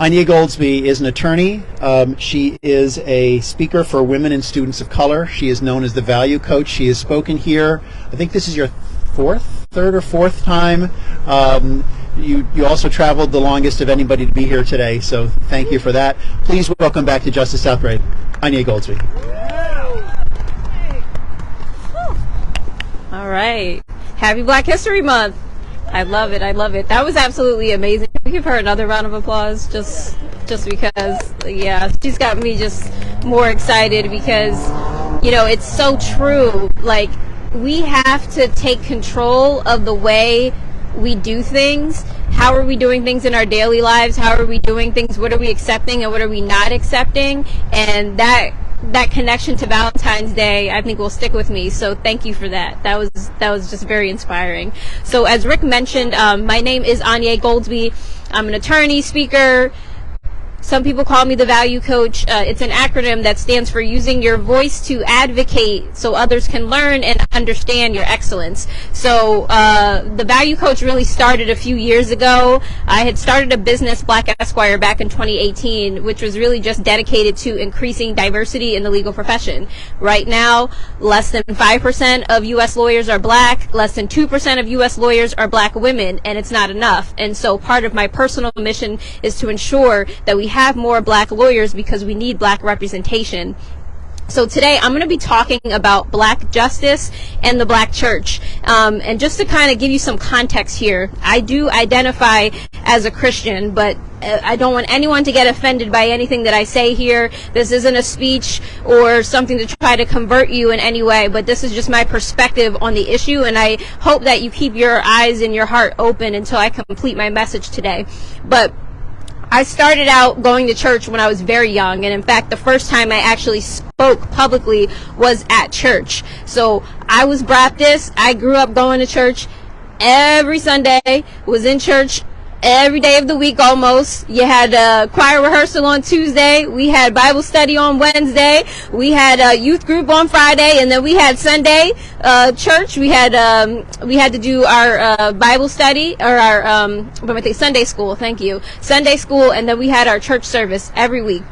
Aigné Goldsby is an attorney. She is a speaker for women and students of color. She is known as the Value Coach. She has spoken here. I think this is your third or fourth time. You also traveled the longest of anybody to be here today, so thank you for that. Please welcome back to Justice Southbury, Aigné Goldsby. All right. Happy Black History Month. I love it. I love it. That was absolutely amazing. Can we give her another round of applause just because, yeah, she's got me just more excited because, you know, it's so true. Like, we have to take control of the way we do things. How are we doing things in our daily lives? How are we doing things? What are we accepting and what are we not accepting? And that connection to Valentine's Day, I think, will stick with me. So thank you for that. That was just very inspiring. So as Rick mentioned, my name is Aigné Goldsby. I'm an attorney, speaker. Some people call me the Value Coach. It's an acronym that stands for using your voice to advocate so others can learn and understand your excellence. So the Value Coach really started a few years ago. I had started a business, Black Esquire, back in 2018, which was really just dedicated to increasing diversity in the legal profession. Right now, less than 5% of U.S. lawyers are black, less than 2% of U.S. lawyers are black women, and it's not enough. And so part of my personal mission is to ensure that we have more black lawyers because we need black representation. So today I'm going to be talking about black justice and the black church. And just to kind of give you some context here, I do identify as a Christian, but I don't want anyone to get offended by anything that I say here. This isn't a speech or something to try to convert you in any way, but this is just my perspective on the issue, and I hope that you keep your eyes and your heart open until I complete my message today. But I started out going to church when I was very young, and in fact the first time I actually spoke publicly was at church. So I was Baptist. I grew up going to church every Sunday, was in church every day of the week almost. You had choir rehearsal on Tuesday, we had Bible study on Wednesday, we had a youth group on Friday, and then we had Sunday church. We had to do our Bible study, or our Sunday school, thank you, Sunday school, and then we had our church service every week.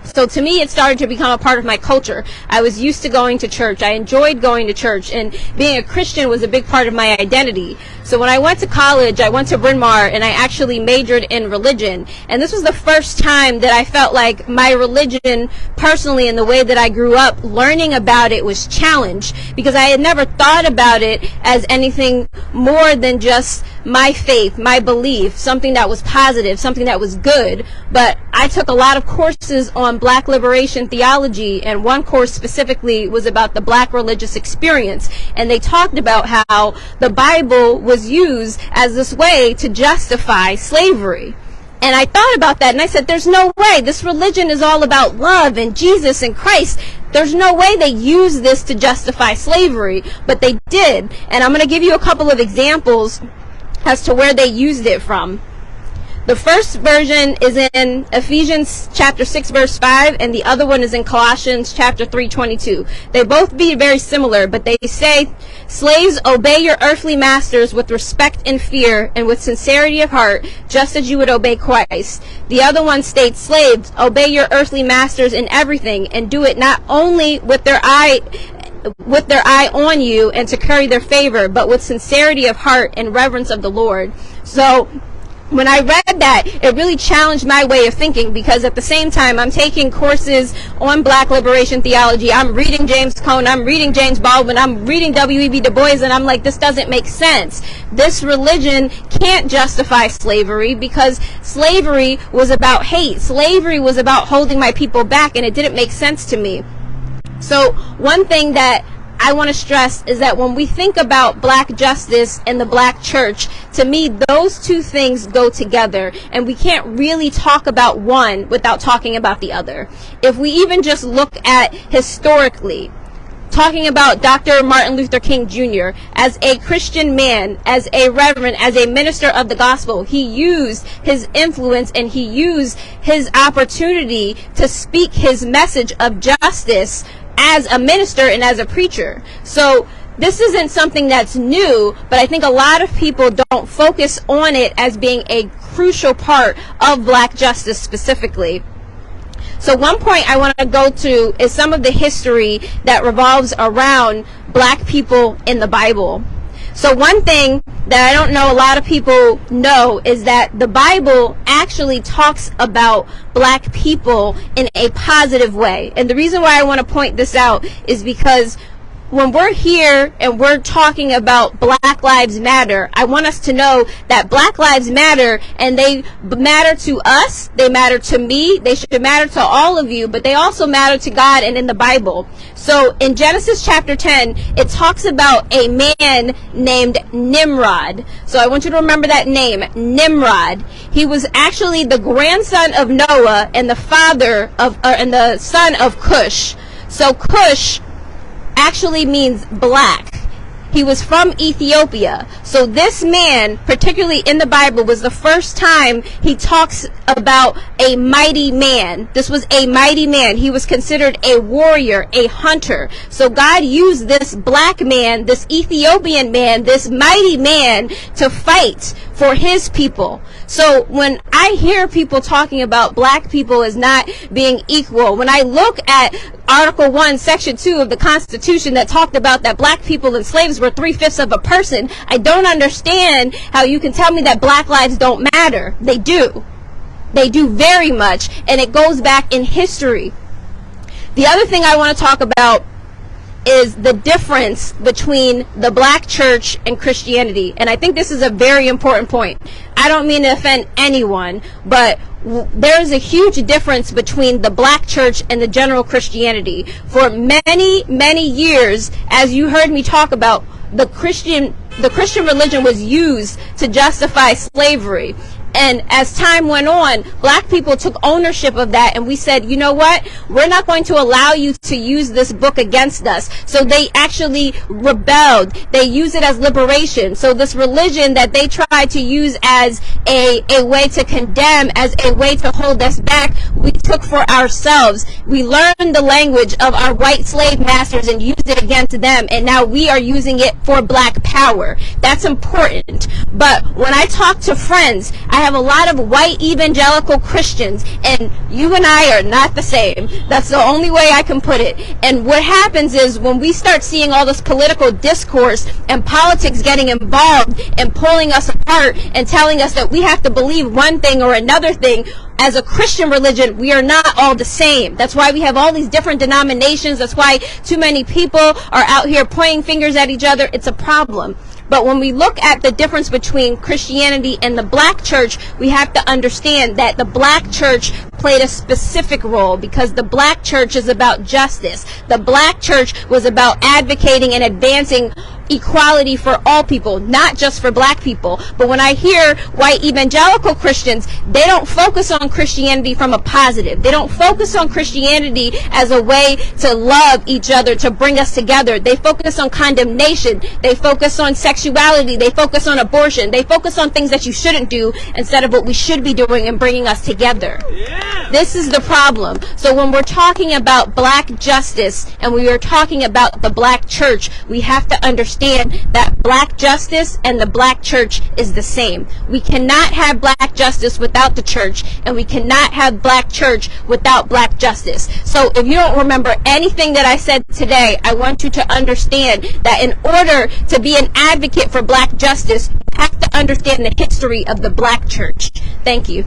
So to me, it started to become a part of my culture. I was used to going to church. I enjoyed going to church, and being a Christian was a big part of my identity. So when I went to college, I went to Bryn Mawr, and I actually majored in religion. And this was the first time that I felt like my religion, personally, and the way that I grew up, learning about it was challenged, because I had never thought about it as anything more than just my faith, my belief, something that was positive, something that was good. But I took a lot of courses on Black liberation theology, and one course specifically was about the Black religious experience, and they talked about how the Bible was used as this way to justify slavery. And I thought about that, and I said, there's no way. This religion is all about love and Jesus and Christ. There's no way they use this to justify slavery, but they did. And I'm going to give you a couple of examples as to where they used it from. The first version is in Ephesians chapter 6 verse 5, and the other one is in Colossians chapter 3:22. They both be very similar, but they say, slaves, obey your earthly masters with respect and fear and with sincerity of heart, just as you would obey Christ. The other one states, slaves, obey your earthly masters in everything, and do it not only with their eye on you and to curry their favor, but with sincerity of heart and reverence of the Lord. So when I read that, it really challenged my way of thinking, because at the same time, I'm taking courses on Black liberation theology. I'm reading James Cone, I'm reading James Baldwin, I'm reading W.E.B. Du Bois, and I'm like, this doesn't make sense. This religion can't justify slavery, because slavery was about hate. Slavery was about holding my people back, and it didn't make sense to me. So one thing that I want to stress is that when we think about black justice and the black church, to me, those two things go together, and we can't really talk about one without talking about the other. If we even just look at historically, talking about Dr. Martin Luther King Jr. as a Christian man, as a reverend, as a minister of the gospel, he used his influence and he used his opportunity to speak his message of justice as a minister and as a preacher. So this isn't something that's new, but I think a lot of people don't focus on it as being a crucial part of black justice specifically. So one point I want to go to is some of the history that revolves around black people in the Bible. So one thing that I don't know a lot of people know is that the Bible actually talks about black people in a positive way. And the reason why I want to point this out is because when we're here and we're talking about Black Lives Matter, I want us to know that Black Lives matter, and they matter to us, they matter to me, they should matter to all of you, but they also matter to God and in the Bible. So in Genesis chapter 10, it talks about a man named Nimrod. So I want you to remember that name, Nimrod. He was actually the grandson of Noah and the and the son of Cush. So Cush actually means black. He was from Ethiopia. So this man, particularly in the Bible, was the first time he talks about a mighty man. This was a mighty man. He was considered a warrior, a hunter. So God used this black man, this Ethiopian man, this mighty man to fight for his people. So when I hear people talking about black people as not being equal, when I look at Article 1, Section 2 of the Constitution that talked about that black people and slaves were 3/5 of a person, I don't understand how you can tell me that black lives don't matter. They do. They do very much, and it goes back in history. The other thing I want to talk about is the difference between the black church and Christianity. And I think this is a very important point. I don't mean to offend anyone, but there is a huge difference between the black church and the general Christianity. For many, many years, as you heard me talk about, the Christian religion was used to justify slavery. And as time went on, black people took ownership of that, and we said, you know what? We're not going to allow you to use this book against us. So they actually rebelled. They used it as liberation. So this religion that they tried to use as a way to condemn, as a way to hold us back, we took for ourselves. We learned the language of our white slave masters and used it against them, and now we are using it for black power. That's important. But when I talk to friends, I have a lot of white evangelical Christians, and you and I are not the same. That's the only way I can put it. And what happens is when we start seeing all this political discourse and politics getting involved and pulling us apart and telling us that we have to believe one thing or another thing, as a Christian religion, we are not all the same. That's why we have all these different denominations. That's why too many people are out here pointing fingers at each other. It's a problem. But when we look at the difference between Christianity and the black church, we have to understand that the black church played a specific role, because the black church is about justice. The black church was about advocating and advancing equality for all people, not just for black people. But when I hear white evangelical Christians, they don't focus on Christianity from a positive. They don't focus on Christianity as a way to love each other, to bring us together. They focus on condemnation. They focus on sexuality. They focus on abortion. They focus on things that you shouldn't do instead of what we should be doing and bringing us together. Yeah. This is the problem. So when we're talking about black justice and we are talking about the black church, we have to understand that black justice and the black church is the same. We cannot have black justice without the church, and we cannot have black church without black justice. So if you don't remember anything that I said today, I want you to understand that in order to be an advocate for black justice, you have to understand the history of the black church. Thank you.